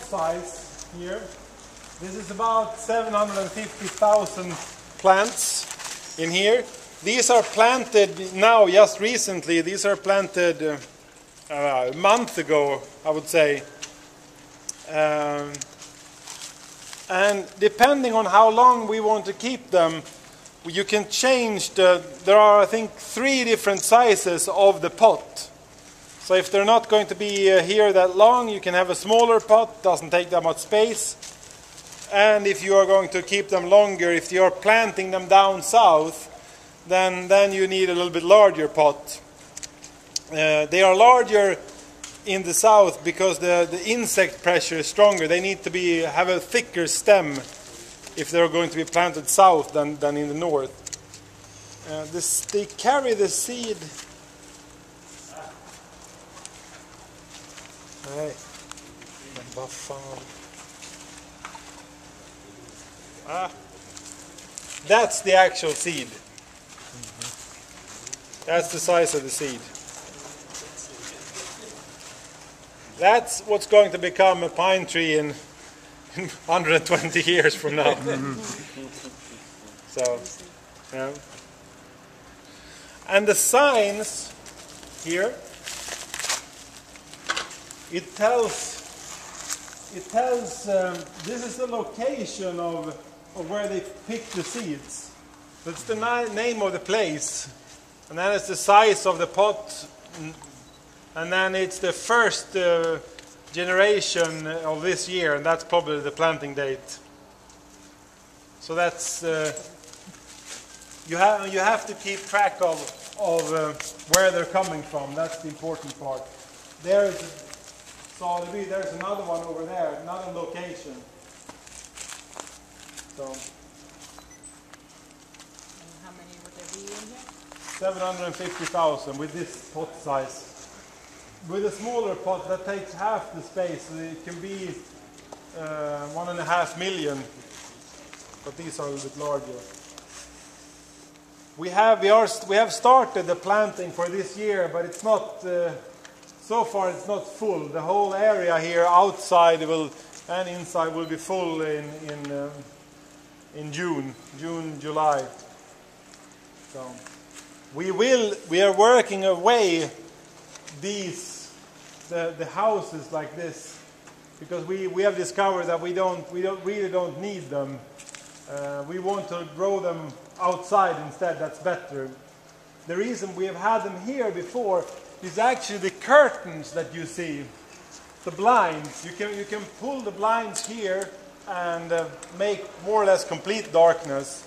size here. This is about 750,000 plants in here. These are planted now, just recently. These are planted a month ago, I would say. And depending on how long we want to keep them, you can change there are, I think, 3 different sizes of the pot. So if they're not going to be here that long, you can have a smaller pot, doesn't take that much space. And if you are going to keep them longer, if you are planting them down south, then you need a little bit larger pot. They are larger in the south because the insect pressure is stronger. They need to have a thicker stem if they're going to be planted south than in the north. They carry the seed. That's the actual seed. That's the size of the seed. That's what's going to become a pine tree in 120 years from now. So, yeah. And the signs here, it tells this is the location of where they picked the seeds. That's the name of the place, and then it's the size of the pot, and then it's the first generation of this year, and that's probably the planting date. So that's you have to keep track of where they're coming from. That's the important part. There's another one over there, another location. So, and how many would there be in here? 750,000 with this pot size. With a smaller pot, that takes half the space, so it can be 1.5 million. But these are a little bit larger. We have started the planting for this year, but it's not. So far, it's not full. The whole area here, outside and inside, will be full in June, July. So we are working away the houses like this, because we have discovered that we really don't need them. We want to grow them outside instead. That's better. The reason we have had them here before is actually the curtains that you see, the blinds. You can pull the blinds here and make more or less complete darkness.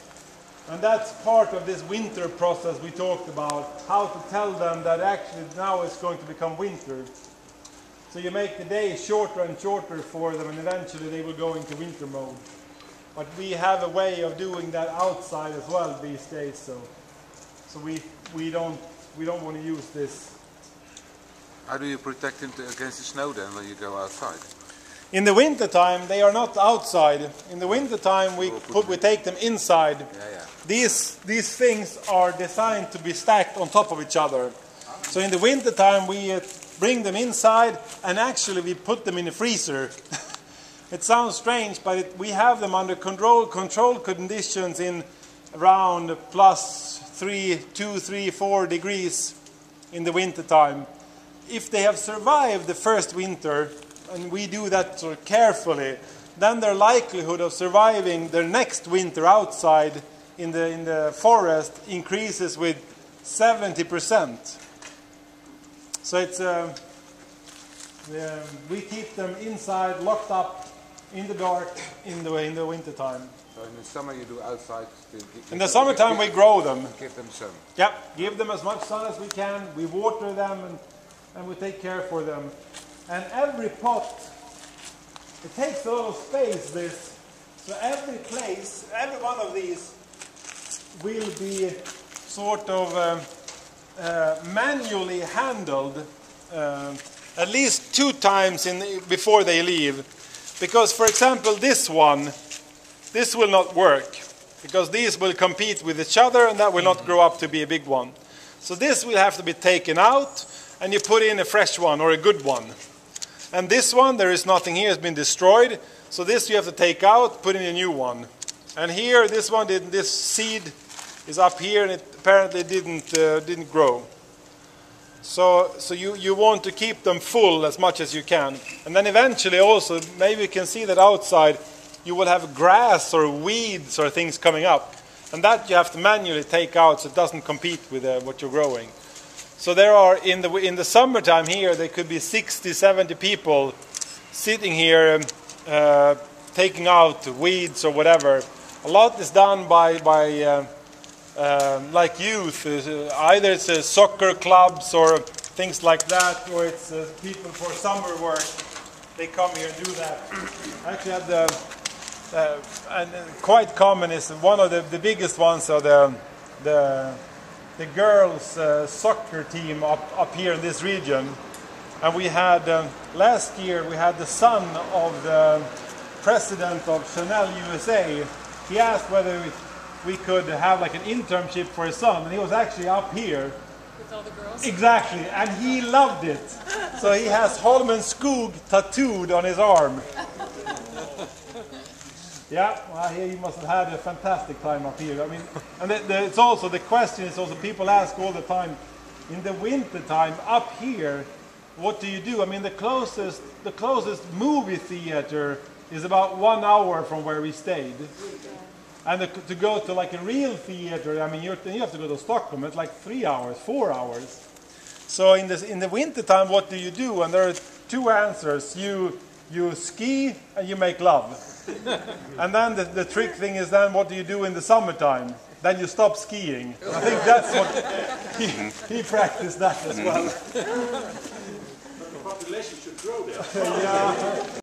And that's part of this winter process we talked about, how to tell them that actually now it's going to become winter. So you make the day shorter and shorter for them, and eventually they will go into winter mode. But we have a way of doing that outside as well these days, so we don't want to use this. How do you protect them against the snow then when you go outside? In the winter time, they are not outside. In the winter time, we take them inside. Yeah. These things are designed to be stacked on top of each other. So in the winter time, we bring them inside, and actually we put them in the freezer. It sounds strange, but we have them under controlled conditions in around plus 2, 3, 4 degrees in the winter time. If they have survived the first winter, and we do that sort of carefully, then their likelihood of surviving their next winter outside in the forest increases with 70%. So it's we keep them inside, locked up in the dark in the winter time. So in the summer you do outside. In the summertime we grow them. Give them sun. Yeah, give them as much sun as we can. We water them and we take care for them. And every pot, it takes a lot of space, this. So every place, every one of these will be sort of manually handled at least 2 times before they leave. Because, for example, this will not work. Because these will compete with each other and that will not grow up to be a big one. So this will have to be taken out and you put in a fresh one or a good one. And this one, there is nothing here, it's been destroyed. So this you have to take out, put in a new one. And here, this one, this seed is up here, and it apparently didn't grow. So you want to keep them full as much as you can. And then eventually also, maybe you can see that outside, you will have grass or weeds or things coming up. And that you have to manually take out so it doesn't compete with what you're growing. So there are, in the summertime here, there could be 60, 70 people sitting here taking out weeds or whatever. A lot is done by like youth. Either it's soccer clubs or things like that, or it's people for summer work. They come here and do that. Actually, and quite common is one of the biggest ones are the girls' soccer team up here in this region. And we had last year we had the son of the president of Chanel USA. He asked whether we could have like an internship for his son, and he was actually up here. With all the girls? Exactly, and he loved it. So he has Holmen Skog tattooed on his arm. Yeah, well, he must have had a fantastic time up here. I mean, and it's also, the question is also, people ask all the time, in the winter time up here, what do you do? I mean, the closest movie theater is about 1 hour from where we stayed. And to go to like a real theater, I mean, you have to go to Stockholm. It's like 3 hours, 4 hours. So in the winter time, what do you do? And there are two answers: you ski and you make love. And then the trick thing is, then what do you do in the summertime? Then you stop skiing. I think that's what he practiced that as well. But the population should grow there. Yeah.